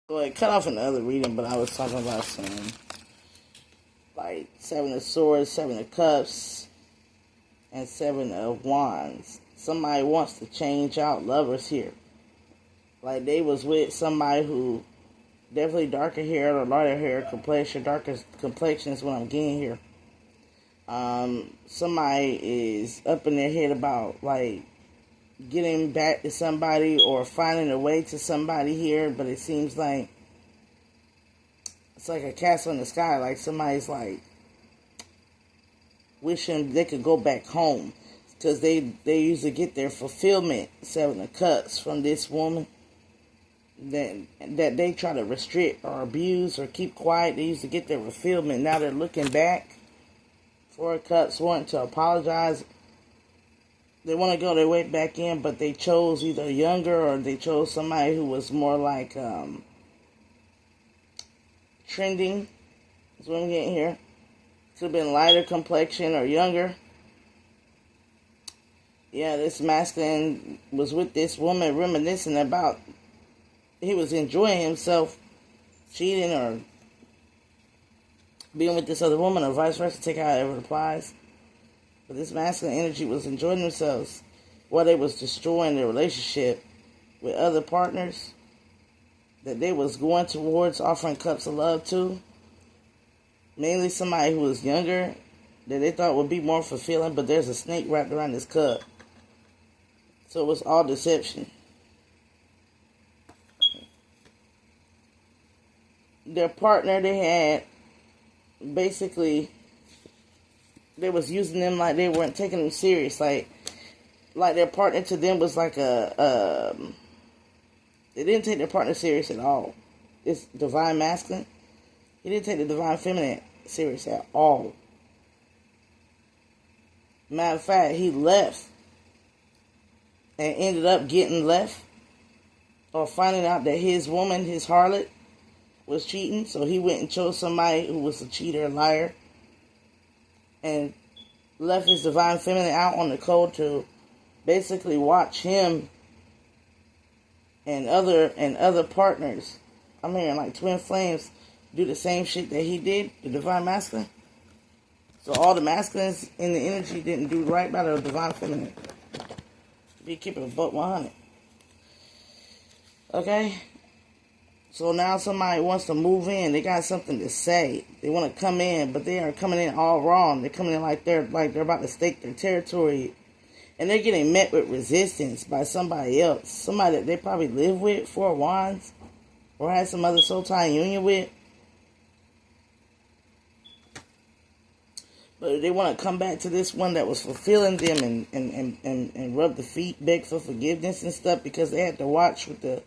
Well, it cut off in the other reading, but I was talking about some, like, 7 of Swords, 7 of Cups, and 7 of Wands. Somebody wants to change out lovers here. Like, they was with somebody who definitely darker hair or lighter hair complexion. Darker complexion is what I'm getting here. Somebody is up in their head about, like, getting back to somebody or finding a way to somebody here, but it seems like it's like a castle in the sky. Like somebody's like wishing they could go back home because they usually get their fulfillment, 7 of Cups, from this woman that they try to restrict or abuse or keep quiet. They used to get their fulfillment. Now they're looking back. 4 of Cups, wanting to apologize. They want to go their way back in, but they chose either younger or they chose somebody who was more like trending. That's what I'm getting here. Could have been lighter complexion or younger. Yeah, this masculine was with this woman reminiscing about he was enjoying himself cheating or being with this other woman or vice versa. Take however it applies. But this masculine energy was enjoying themselves while they was destroying their relationship with other partners that they was going towards offering cups of love to. Mainly somebody who was younger that they thought would be more fulfilling, but there's a snake wrapped around this cup. So it was all deception. Their partner they had, basically, they was using them like they weren't taking them serious. Like their partner to them was like they didn't take their partner serious at all. It's divine masculine. He didn't take the divine feminine serious at all. Matter of fact, he left and ended up getting left or finding out that his woman, his harlot, was cheating. So he went and chose somebody who was a cheater, a liar, and left his divine feminine out on the cold to basically watch him and other partners, I'm hearing like twin flames, do the same shit that he did, the divine masculine. So all the masculines in the energy didn't do right by the divine feminine. Be keeping a buck 100. Okay? So now somebody wants to move in. They got something to say. They want to come in, but they are coming in all wrong. They're coming in like they're about to stake their territory. And they're getting met with resistance by somebody else. Somebody that they probably live with, 4 of Wands, or had some other soul tie union with. But they want to come back to this one that was fulfilling them and rub the feet, beg for forgiveness and stuff, because they had to watch with the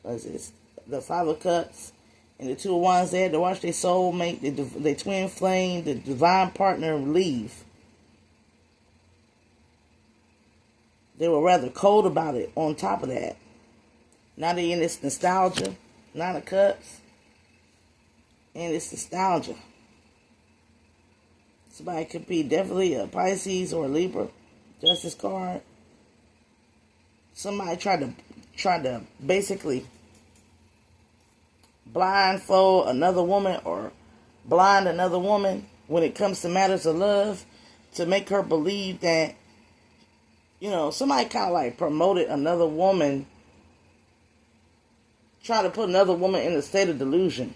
5 of Cups and the 2 of Wands. They had to watch their soulmate, their twin flame, the divine partner leave. They were rather cold about it on top of that. Now they're in this nostalgia, 9 of Cups, and it's nostalgia. Somebody could be definitely a Pisces or a Libra, Justice card. Somebody tried to basically blindfold another woman or blind another woman when it comes to matters of love to make her believe that, somebody kind of like promoted another woman, trying to put another woman in a state of delusion.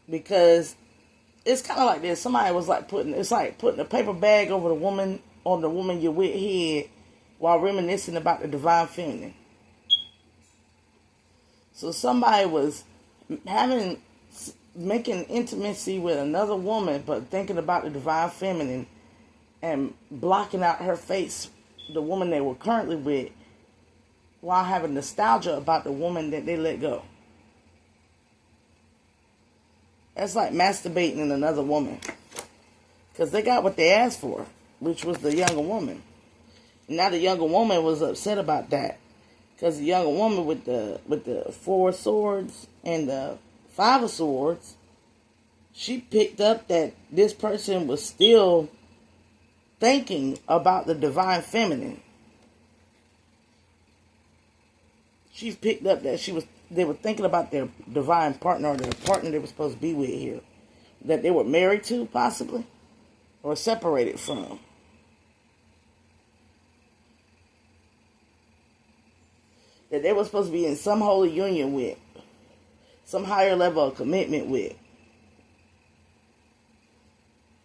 Because it's kind of like this. Somebody was like putting a paper bag over on the woman you're with head while reminiscing about the divine feminine. So somebody was making intimacy with another woman, but thinking about the divine feminine and blocking out her face, the woman they were currently with, while having nostalgia about the woman that they let go. That's like masturbating in another woman. Because they got what they asked for, which was the younger woman. Now the younger woman was upset about that. Because the younger woman with the 4 of Swords and the 5 of Swords, she picked up that this person was still thinking about the divine feminine. She picked up that they were thinking about their divine partner or their partner they were supposed to be with here. That they were married to, possibly, or separated from. That they were supposed to be in some holy union with, some higher level of commitment with.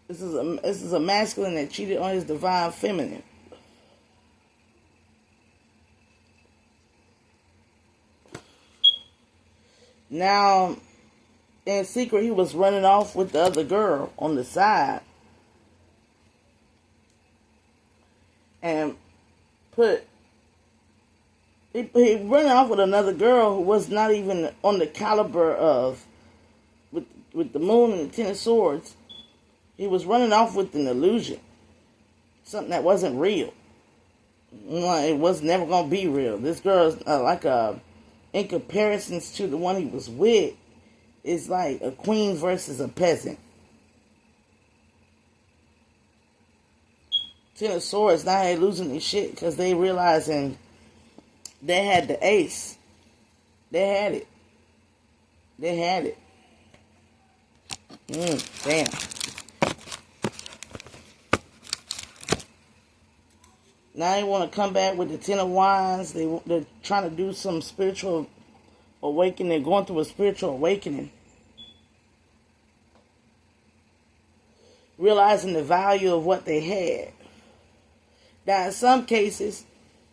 This is a masculine that cheated on his divine feminine. Now, in secret, he was running off with the other girl on the side. And he ran off with another girl who was not even on the caliber of, with the moon and the Ten of Swords. He was running off with an illusion. Something that wasn't real. It was never going to be real. This girl's in comparison to the one he was with, it's like a queen versus a peasant. Ten of Swords, now they losing their shit because they realizing they had the ace. They had it. They had it. Damn. Now they want to come back with the Ten of Wands. They're trying to do some spiritual awakening. They're going through a spiritual awakening. Realizing the value of what they had. Now in some cases,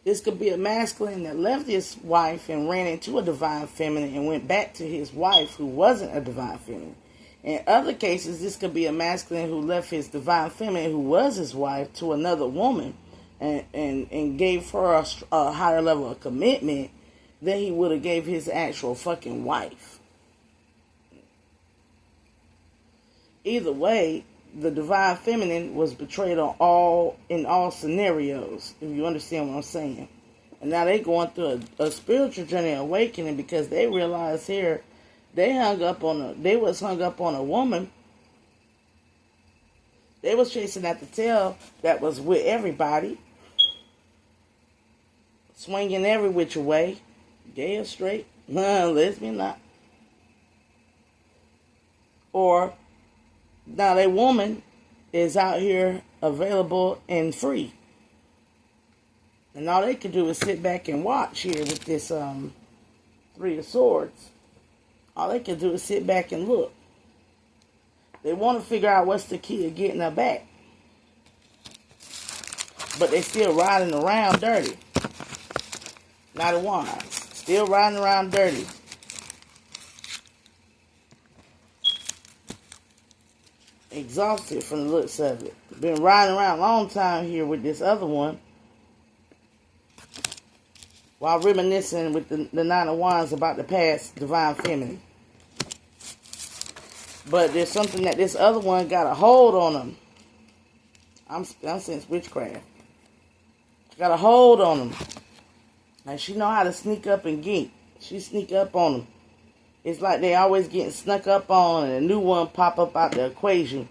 this could be a masculine that left his wife and ran into a divine feminine and went back to his wife who wasn't a divine feminine. In other cases, this could be a masculine who left his divine feminine who was his wife to another woman and gave her a higher level of commitment than he would have gave his actual fucking wife. Either way, the divine feminine was betrayed in all scenarios, if you understand what I'm saying. And now they going through a spiritual journey awakening because they realize here they was hung up on a woman. They was chasing at the tail that was with everybody. Swinging every which way. Gay or straight. Lesbian, not. Or, now that woman is out here available and free. And all they can do is sit back and watch here with this Three of Swords. All they can do is sit back and look. They want to figure out what's the key to getting her back. But they still riding around dirty. Knight of Wands. Still riding around dirty. Exhausted from the looks of it. Been riding around a long time here with this other one. While reminiscing with the Nine of Wands about the past divine feminine. But there's something that this other one got a hold on him. I'm saying witchcraft. She got a hold on him. Like she know how to sneak up and get. She sneak up on them. It's like they always getting snuck up on, and a new one pop up out the equation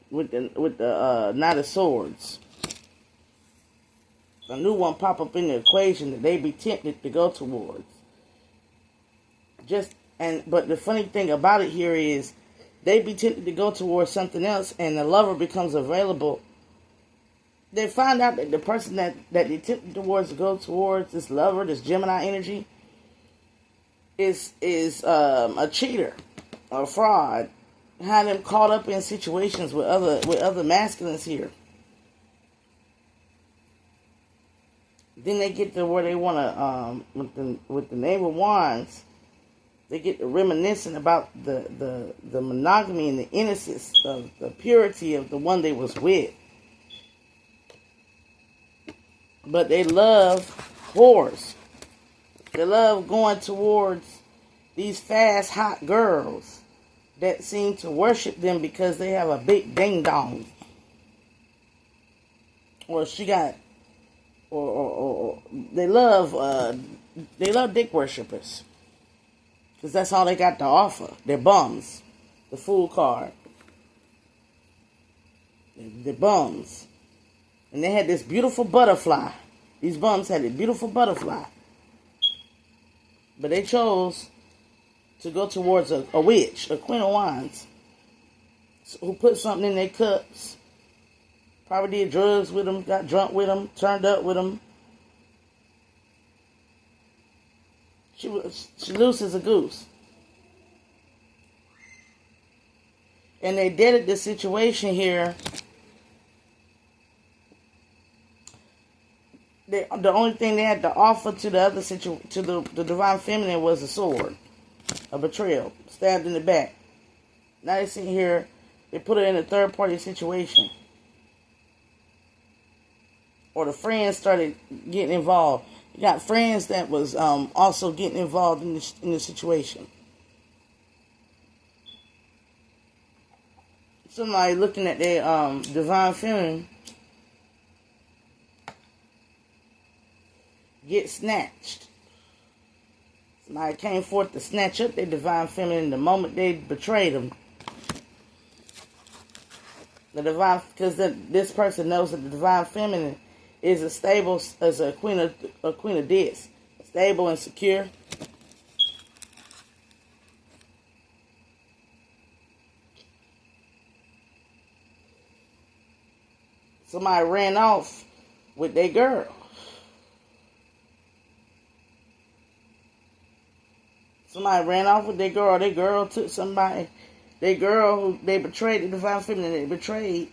with the Knight of Swords. A new one pop up in the equation that they be tempted to go towards. But the funny thing about it here is they be tempted to go towards something else, and the lover becomes available. They find out that the person that they tempted towards to go towards, this lover, this Gemini energy, is a cheater, a fraud. Had them caught up in situations with other masculines here. Then they get to where they want to, with the Knave of Wands, they get to reminiscing about the monogamy and the innocence of the purity of the one they was with. But they love whores. They love going towards these fast, hot girls that seem to worship them because they have a big ding dong. Or she got, or they love dick worshippers. Because that's all they got to offer. They're bums. The fool card. They're bums. And they had this beautiful butterfly. These bums had a beautiful butterfly. But they chose to go towards a witch, a Queen of Wands, who put something in their cups. Probably did drugs with them, got drunk with them, turned up with them. She loose as a goose. And they deaded the situation here. The only thing they had to offer to the other to the divine feminine was a sword, a betrayal, stabbed in the back. Now they sit here, they put her in a third party situation, or the friends started getting involved. You got friends that was also getting involved in the situation. Somebody looking at their divine feminine get snatched. Somebody came forth to snatch up their divine feminine the moment they betrayed them. The divine, because this person knows that the divine feminine is as stable as a queen of discs, stable and secure. Somebody ran off with their girl. Somebody ran off with their girl. Their girl took somebody. Their girl who they betrayed, the divine feminine they betrayed,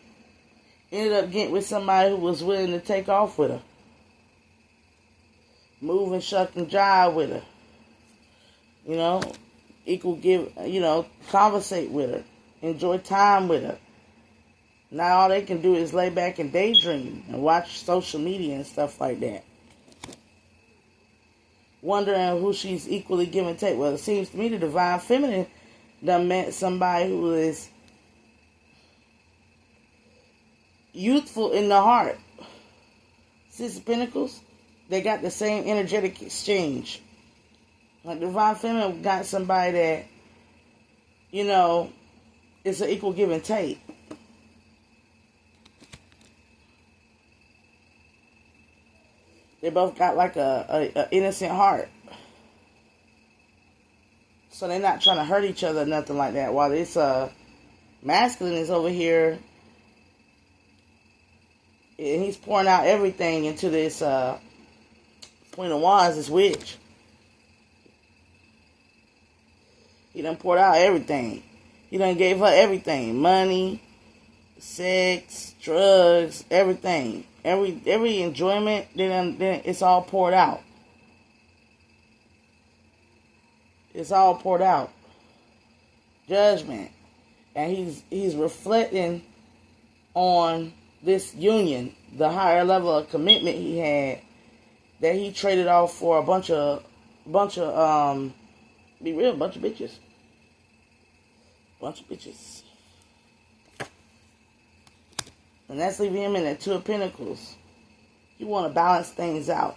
ended up getting with somebody who was willing to take off with her. Move and shuck and jive with her. You know, conversate with her. Enjoy time with her. Now all they can do is lay back and daydream and watch social media and stuff like that. Wondering who she's equally give and take. Well, it seems to me the divine feminine done met somebody who is youthful in the heart. Six of Pentacles, they got the same energetic exchange. Like divine feminine got somebody that, it's an equal give and take. They both got like a innocent heart. So they're not trying to hurt each other or nothing like that. While this masculine is over here, and he's pouring out everything into this Queen of Wands, this witch. He done poured out everything. He done gave her everything. Money, sex, drugs, everything. Every enjoyment, then it's all poured out. It's all poured out. Judgment. And he's reflecting on this union, the higher level of commitment he had, that he traded off for a bunch of bitches. Bunch of bitches. And that's leaving him in that Two of Pentacles. You want to balance things out.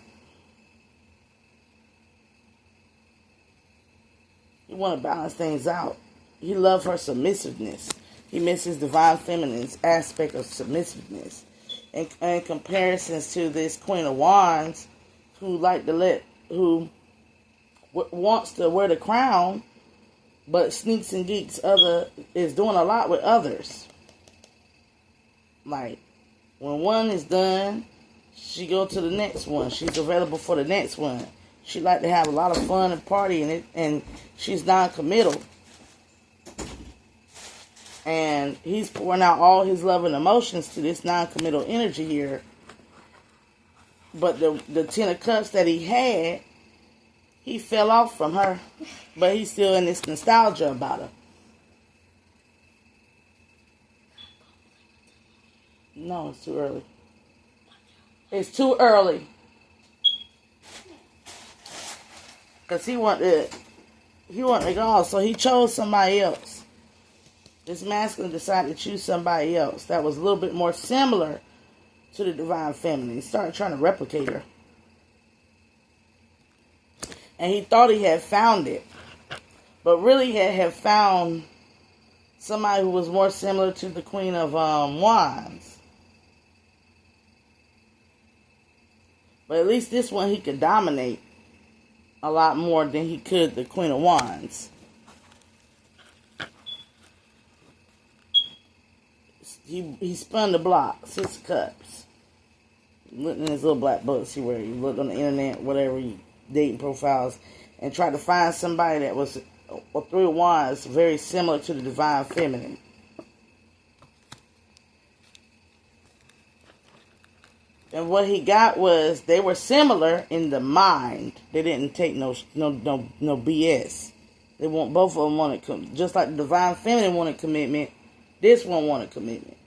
You want to balance things out. He loves her submissiveness. He misses divine feminine's aspect of submissiveness. In comparisons to this Queen of Wands, who wants to wear the crown, but sneaks and geeks is doing a lot with others. Like, when one is done, she go to the next one. She's available for the next one. She like to have a lot of fun and party, and she's non-committal. And he's pouring out all his love and emotions to this non-committal energy here. But the Ten of Cups that he had, he fell off from her. But he's still in this nostalgia about her. No, it's too early. It's too early. Because he wanted to go. So he chose somebody else. This masculine decided to choose somebody else that was a little bit more similar to the divine feminine. He started trying to replicate her. And he thought he had found it. But really had found somebody who was more similar to the Queen of Wands. But at least this one he could dominate. a lot more than he could the Queen of Wands. He spun the block, 6 of Cups. Look in his little black book, see where you look on the internet, whatever, you dating profiles, and try to find somebody that was a 3 of Wands very similar to the Divine Feminine. And what he got was they were similar in the mind. They didn't take no BS. They want both of them wanted, just like the Divine Feminine wanted commitment. This one wanted commitment.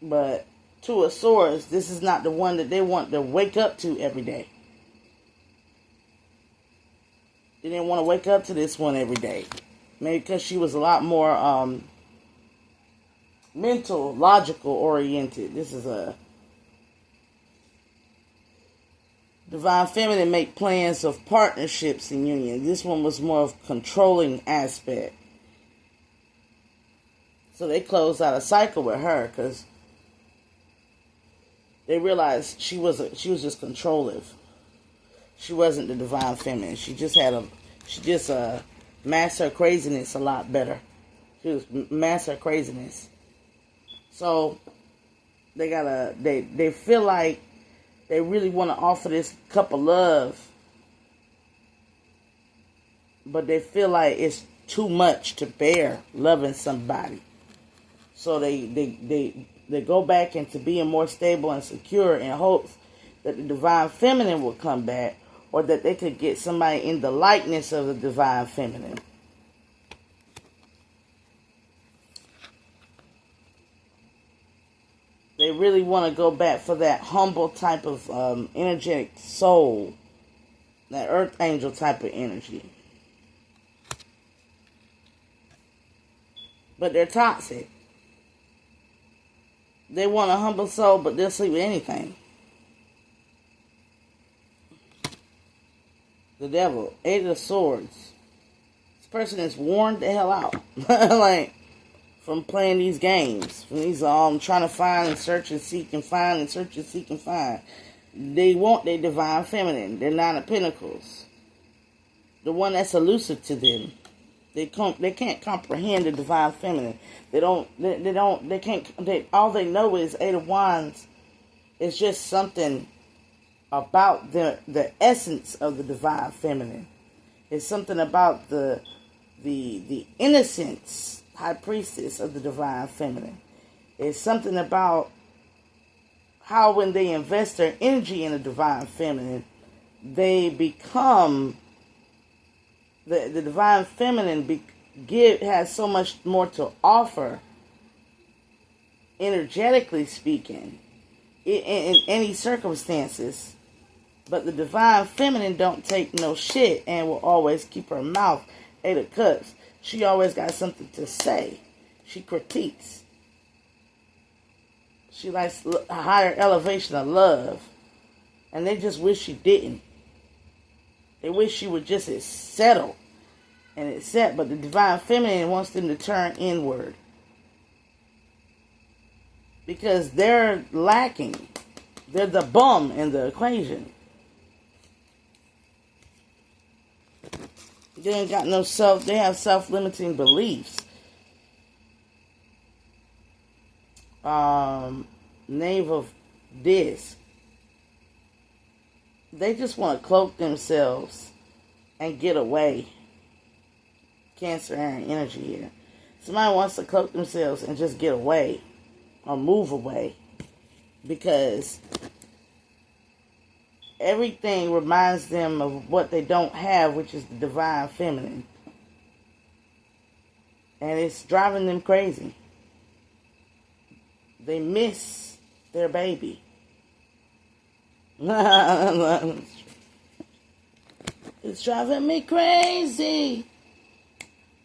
But 2 of Swords, this is not the one that they want to wake up to every day. They didn't want to wake up to this one every day. Maybe because she was a lot more mental, logical oriented. This is a Divine Feminine make plans of partnerships and union. This one was more of controlling aspect. So they closed out a cycle with her because they realized she was just controlling. She wasn't the Divine Feminine. She just masked her craziness a lot better. She was masked her craziness. So they feel like they really want to offer this cup of love, but they feel like it's too much to bear loving somebody. So they go back into being more stable and secure in hopes that the Divine Feminine will come back, or that they could get somebody in the likeness of the Divine Feminine. They really want to go back for that humble type of energetic soul, that earth angel type of energy. But they're toxic. They want a humble soul, but they'll sleep with anything. The Devil, 8 of Swords. This person is worn the hell out. Like, from playing these games. From these trying to find and search and seek and find and search and seek and find. They want their Divine Feminine. Their 9 of Pentacles. The one that's elusive to them. They can't comprehend the Divine Feminine. All they know is 8 of Wands is just something about the essence of the Divine Feminine. It's something about the innocence, High Priestess of the Divine Feminine. It's something about how when they invest their energy in the Divine Feminine, they become the Divine Feminine has so much more to offer, energetically speaking, in any circumstances. But the Divine Feminine don't take no shit and will always keep her mouth 8 of Cups. She always got something to say. She critiques. She likes a higher elevation of love. And they just wish she didn't. They wish she would just settle and accept. But the Divine Feminine wants them to turn inward. Because they're lacking. They're the bum in the equation. They ain't got no they have self-limiting beliefs. Knave of Disc. They just want to cloak themselves and get away. Cancer and energy here. Somebody wants to cloak themselves and just get away. Or move away. Because everything reminds them of what they don't have, which is the Divine Feminine. And it's driving them crazy. They miss their baby. It's driving me crazy.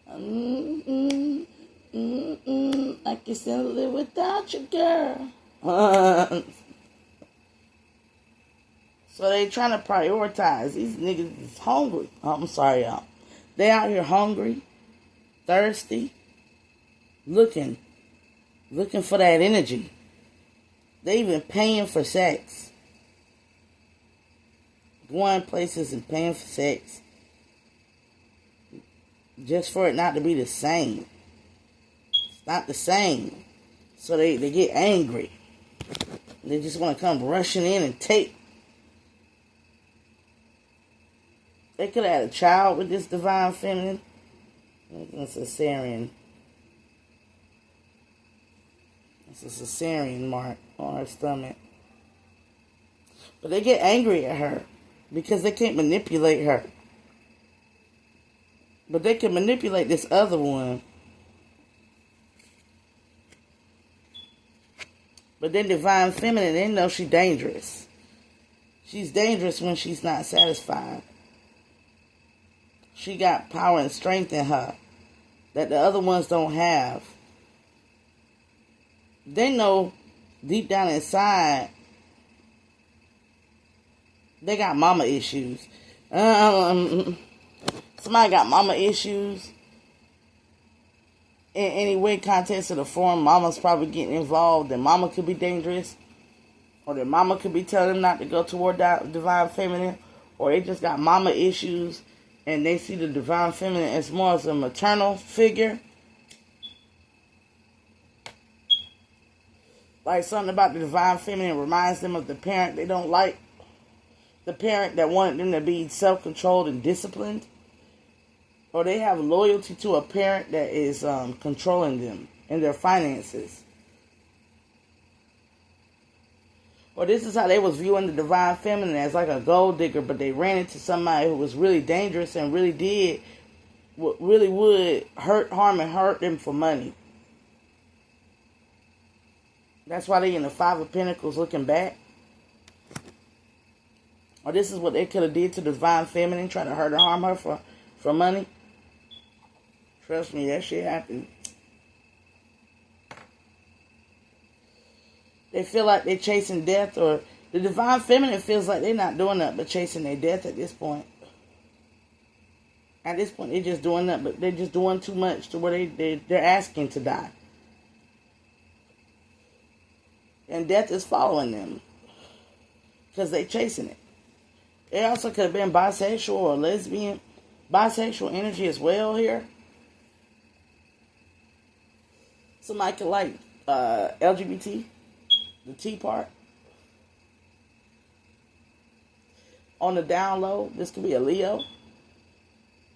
I can still live without you, girl. So they trying to prioritize. These niggas is hungry. I'm sorry, y'all. They out here hungry, thirsty, looking looking for that energy. They even paying for sex. Going places and paying for sex. Just for it not to be the same. It's not the same. So they get angry. They just want to come rushing in and take. They could have had a child with this divine feminine. It's a cesarean. It's a cesarean mark on her stomach. But they get angry at her because they can't manipulate her. But they can manipulate this other one. But then divine feminine, they know she's dangerous. She's dangerous when she's not satisfied. She got power and strength in her that the other ones don't have. They know deep down inside they got mama issues. Somebody got mama issues. In any way, context, or the form, mama's probably getting involved, and mama could be dangerous. Or their mama could be telling them not to go toward that divine feminine. Or they just got mama issues, and they see the divine feminine as more as a maternal figure. Like something about the divine feminine reminds them of the parent they don't like. The parent that wanted them to be self-controlled and disciplined. Or they have loyalty to a parent that is controlling them and their finances. Or this is how they was viewing the divine feminine, as like a gold digger, but they ran into somebody who was really dangerous and really would harm and hurt them for money. That's why they in the Five of Pentacles looking back. Or this is what they could have did to the divine feminine, trying to hurt or harm her for money. Trust me, that shit happened. They feel like they're chasing death, or the divine feminine feels like they're not doing nothing but chasing their death at this point. At this point, they're just doing nothing, but they're just doing too much to where they're asking to die. And death is following them because they're chasing it. They also could have been bisexual or lesbian. Bisexual energy as well here. Somebody could like LGBT, the T part. On the down low, this could be a Leo.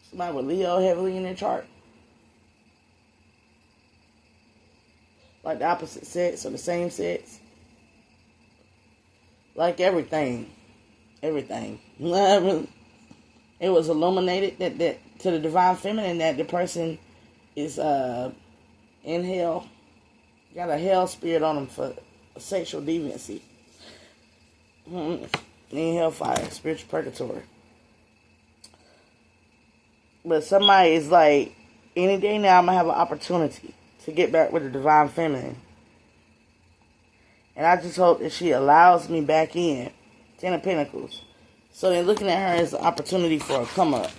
Somebody with Leo heavily in their chart. Like the opposite sex or the same sex. Like everything. Everything. It was illuminated that to the divine feminine that the person is in hell. Got a hell spirit on them for sexual deviancy. In hellfire, spiritual purgatory. But somebody is like, any day now I'm going to have an opportunity to get back with the divine feminine. And I just hope that she allows me back in. Ten of Pentacles. So they're looking at her as an opportunity for a come up.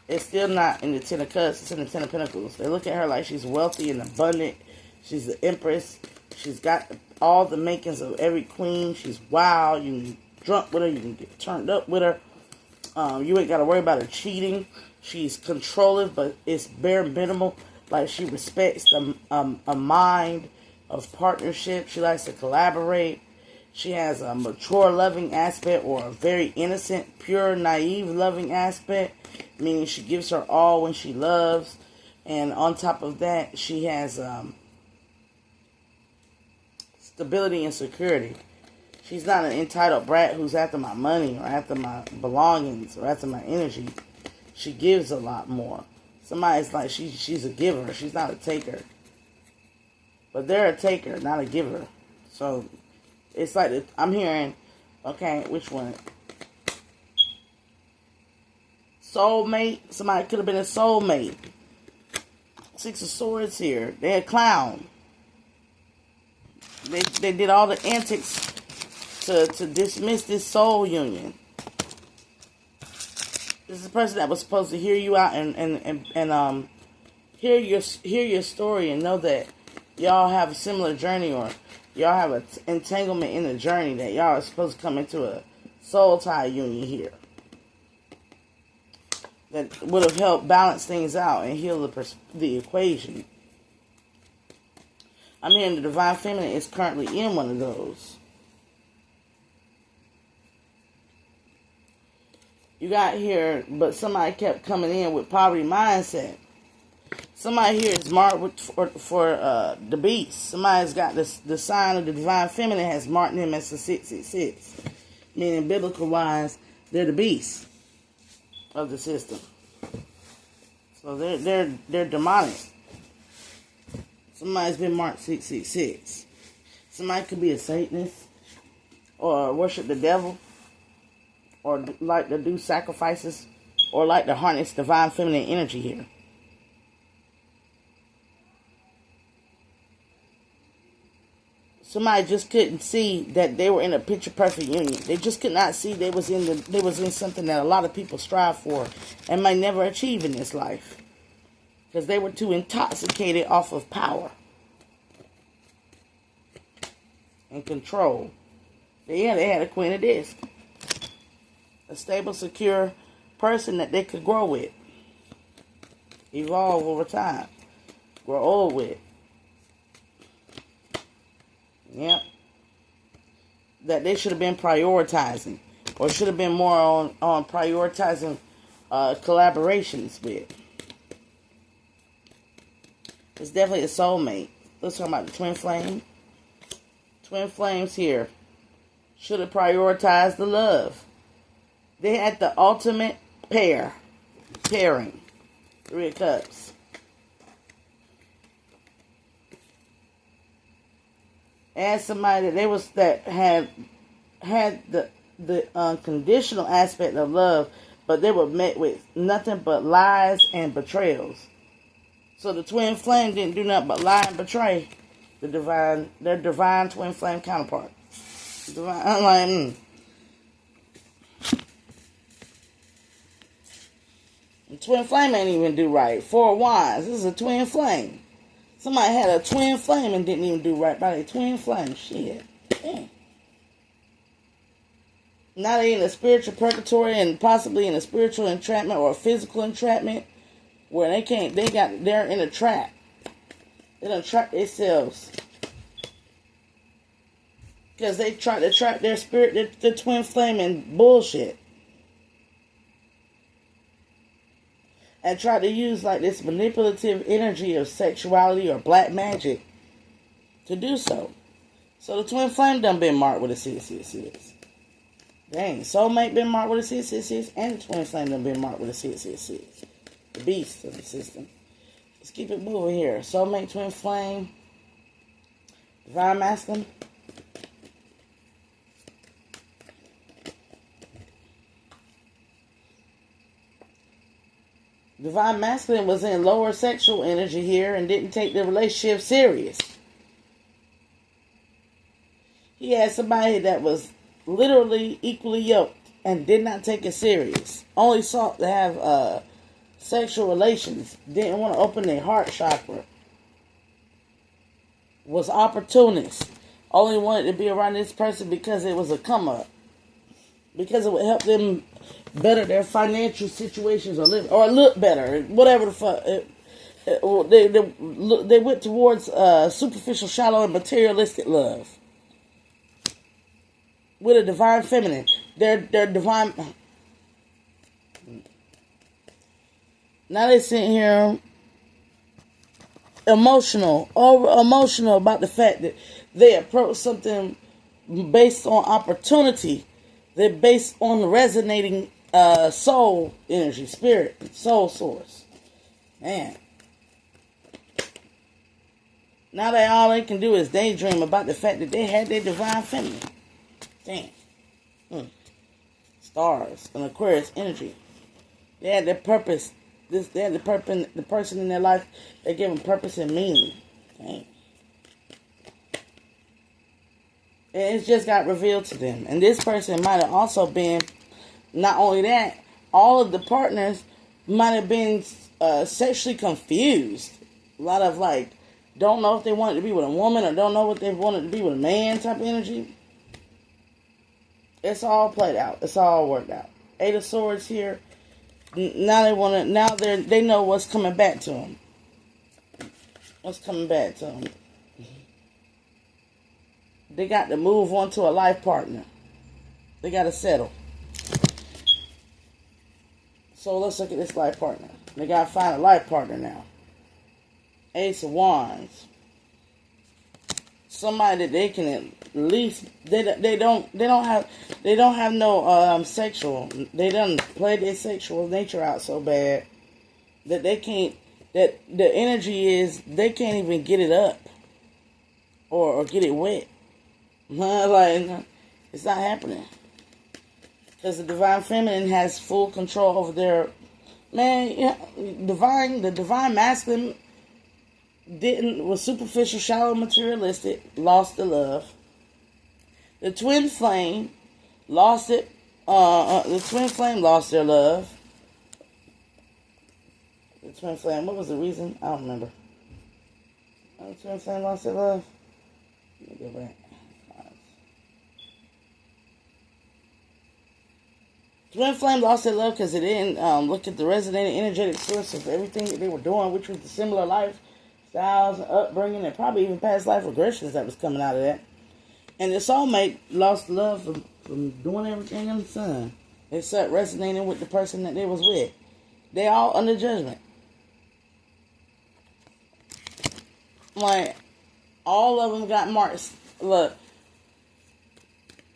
It's still not in the Ten of Cups. It's in the Ten of Pentacles. They look at her like she's wealthy and abundant. She's the Empress. She's got all the makings of every queen. She's wild. You can get drunk with her. You can get turned up with her. You ain't got to worry about her cheating. She's controlling, but it's bare minimal. Like she respects a mind of partnership. She likes to collaborate. She has a mature, loving aspect, or a very innocent, pure, naive, loving aspect. Meaning she gives her all when she loves. And on top of that, she has stability and security. She's not an entitled brat who's after my money or after my belongings or after my energy. She gives a lot more. Somebody's like, she's a giver. She's not a taker. But they're a taker, not a giver. So, it's like, I'm hearing, okay, which one? Soulmate. Somebody could have been a soulmate. Six of Swords here. They're a clown. They did all the antics to dismiss this soul union. This is a person that was supposed to hear you out and hear your story and know that y'all have a similar journey, or y'all have an entanglement in the journey, that y'all are supposed to come into a soul tie union here. That would have helped balance things out and heal the equation. I'm hearing the Divine Feminine is currently in one of those. You got here, but somebody kept coming in with poverty mindset. Somebody here is marked for the beast. Somebody's got the sign of the Divine Feminine has marked them as the 666. Meaning, biblical wise, they're the beast of the system. So they're demonic. Somebody's been marked 666. Somebody could be a Satanist, or worship the devil, or like to do sacrifices, or like to harness Divine Feminine energy here. Somebody just couldn't see that they were in a picture perfect union. They just could not see they was in something that a lot of people strive for and might never achieve in this life, because they were too intoxicated off of power and control. They had a Queen of Discs, a stable, secure person that they could grow with, evolve over time, grow old with. Yep. That they should have been prioritizing, or should have been more on prioritizing collaborations with. It's definitely a soulmate. Let's talk about the twin flame. Twin flames here should have prioritized the love. They had the ultimate pairing. 3 of Cups. As somebody that had the unconditional aspect of love, but they were met with nothing but lies and betrayals. So the twin flame didn't do nothing but lie and betray their divine twin flame counterpart. I'm like, The twin flame ain't even do right. 4 of Wands. This is a twin flame. Somebody had a twin flame and didn't even do right by their twin flame. Shit. Damn. Now they in a spiritual purgatory and possibly in a spiritual entrapment or a physical entrapment where they're in a trap. They done trap themselves. Because they try to trap their spirit, their twin flame in bullshit. And try to use like this manipulative energy of sexuality or black magic to do so. So the twin flame done been marked with a 666. Dang, soulmate been marked with a 666, and the twin flame done been marked with a 666. The beast of the system. Let's keep it moving here. Soulmate, twin flame, divine masculine. Divine masculine was in lower sexual energy here and didn't take the relationship serious. He had somebody that was literally equally yoked and did not take it serious. Only sought to have sexual relations. Didn't want to open their heart chakra. Was opportunist. Only wanted to be around this person because it was a come up. Because it would help them better their financial situations or look better. Whatever the fuck. They went towards superficial, shallow, and materialistic love. With a divine feminine. They're divine. Now they sitting here emotional about the fact that they approach something based on opportunity. They're based on resonating soul energy, spirit, soul source. Man. Now all they can do is daydream about the fact that they had their divine feminine. Damn. Stars and Aquarius energy. They had their purpose. They had the person in their life that gave them purpose and meaning. Damn. And it's just got revealed to them. And this person might have also been, not only that, all of the partners might have been sexually confused. A lot of like, don't know if they wanted to be with a woman or don't know what they wanted to be with a man type of energy. It's all played out. It's all worked out. Eight of Swords here. Now they want to. Now they know what's coming back to them. What's coming back to them? They got to move on to a life partner. They got to settle. So let's look at this life partner. They got to find a life partner now. Ace of Wands. Somebody that they can at least they don't have no sexual. They done played their sexual nature out so bad that they can't. That the energy is they can't even get it up or get it wet. Like it's not happening because the divine feminine has full control over their man. Yeah, the divine masculine was superficial, shallow, materialistic, lost the love. The twin flame lost it. The twin flame lost their love. The twin flame, what was the reason? I don't remember. The twin flame lost their love. Let me go back. Twin flame lost their love because they didn't look at the resonating energetic source of everything that they were doing, which was the similar lifestyles, upbringing, and probably even past life regressions that was coming out of that. And the soulmate lost love from doing everything in the sun, except resonating with the person that they was with. They all under judgment. Like, all of them got marks. Look,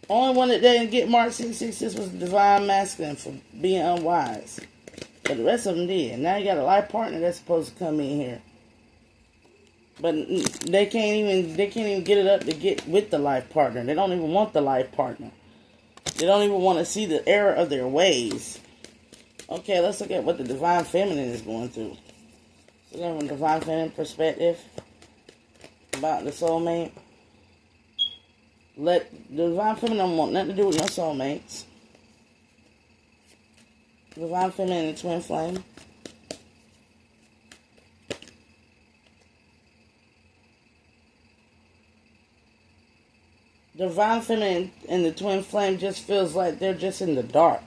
only one that didn't get marked 666 was the divine masculine for being unwise. But the rest of them did. Now you got a life partner that's supposed to come in here. But they can't even get it up to get with the life partner. They don't even want the life partner. They don't even want to see the error of their ways. Okay, let's look at what the divine feminine is going through. So from a divine feminine perspective about the soulmate. The divine feminine want nothing to do with no soulmates. Divine feminine and twin flame. Divine feminine and the twin flame just feels like they're just in the dark.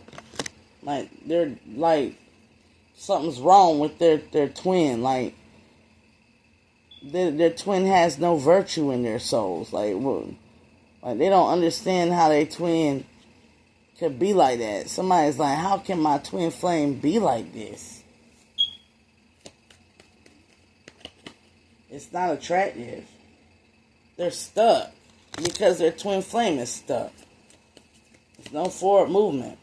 Like they're like something's wrong with their twin. Like their twin has no virtue in their souls. Like they don't understand how their twin could be like that. Somebody's like, how can my twin flame be like this? It's not attractive. They're stuck because their twin flame is stuck. There's no forward movement.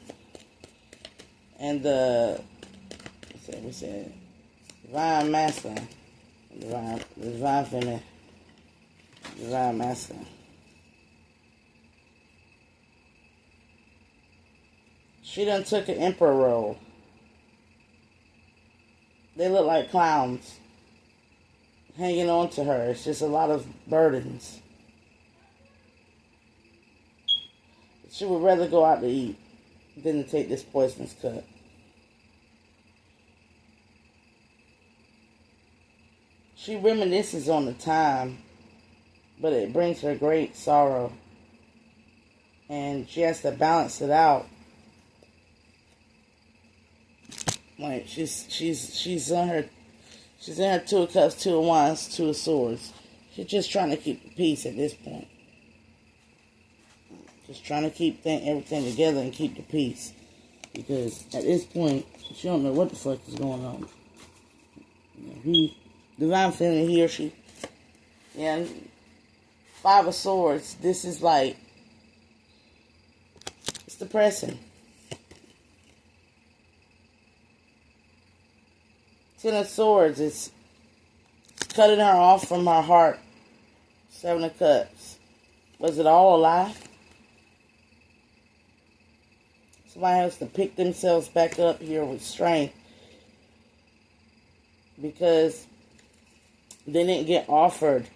And we said divine masculine, divine feminine, divine masculine. She done took an emperor role. They look like clowns hanging on to her. It's just a lot of burdens. She would rather go out to eat than to take this poisonous cut. She reminisces on the time, but it brings her great sorrow. And she has to balance it out. Like she's in her Two of Cups, Two of Wands, Two of Swords. She's just trying to keep the peace at this point. Just trying to keep everything together and keep the peace. Because at this point, she don't know what the fuck is going on. Divine feminine, he or she. Yeah, Five of Swords. This is like, it's depressing. Ten of Swords, it's cutting her off from her heart. Seven of Cups. Was it all a lie? Somebody has to pick themselves back up here with strength because they didn't get offered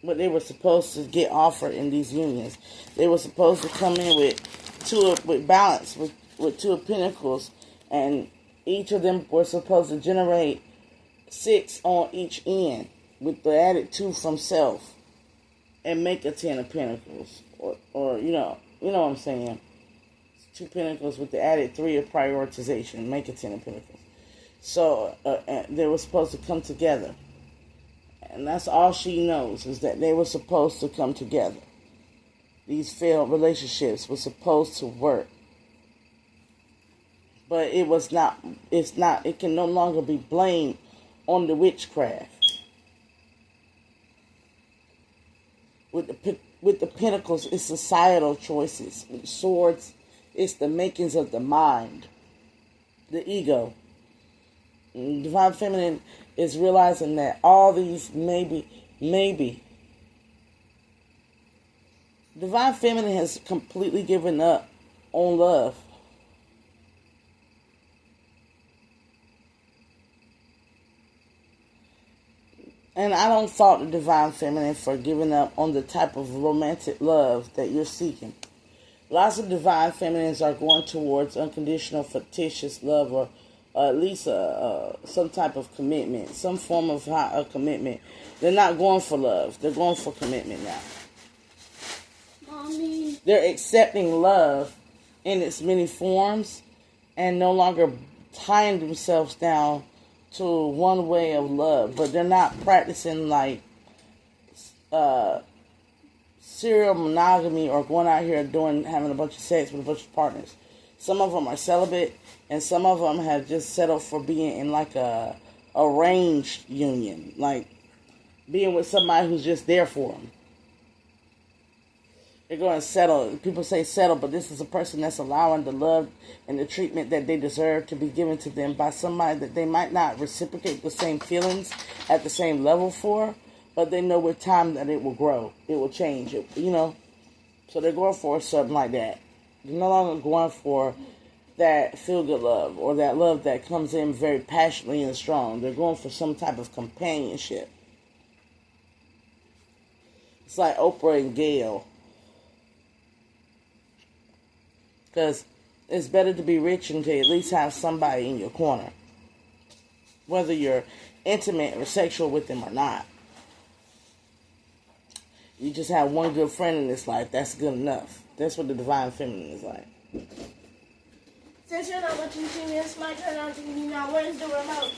what they were supposed to get offered in these unions. They were supposed to come in with balance, with with 2 of Pentacles, and each of them were supposed to generate 6 on each end with the added 2 from self and make a 10 of Pentacles, or you know what I'm saying. 2 Pentacles with the added 3 of prioritization, make a 10 of Pentacles. So they were supposed to come together. And that's all she knows, is that they were supposed to come together. These failed relationships were supposed to work. But it was not, it can no longer be blamed on the witchcraft. With the Pentacles, it's societal choices. With swords, it's the makings of the mind, the ego. Divine Feminine is realizing that all these maybe. Divine Feminine has completely given up on love. And I don't fault the Divine Feminine for giving up on the type of romantic love that you're seeking. Lots of Divine Feminines are going towards unconditional, fictitious love, or at least some type of commitment, some form of commitment. They're not going for love. They're going for commitment now. Mommy. They're accepting love in its many forms and no longer tying themselves down to one way of love. But they're not practicing like serial monogamy or going out here having a bunch of sex with a bunch of partners. Some of them are celibate, and some of them have just settled for being in like a arranged union, like being with somebody who's just there for them. They're going to settle. People say settle, but this is a person that's allowing the love and the treatment that they deserve to be given to them by somebody that they might not reciprocate the same feelings at the same level for, but they know with time that it will grow. It will change. So they're going for something like that. They're no longer going for that feel-good love or that love that comes in very passionately and strong. They're going for some type of companionship. It's like Oprah and Gail. Because it's better to be rich and to at least have somebody in your corner. Whether you're intimate or sexual with them or not. You just have one good friend in this life. That's good enough. That's what the Divine Feminine is like. Since you're not watching TV, it's my turn on TV now. Where's the remote?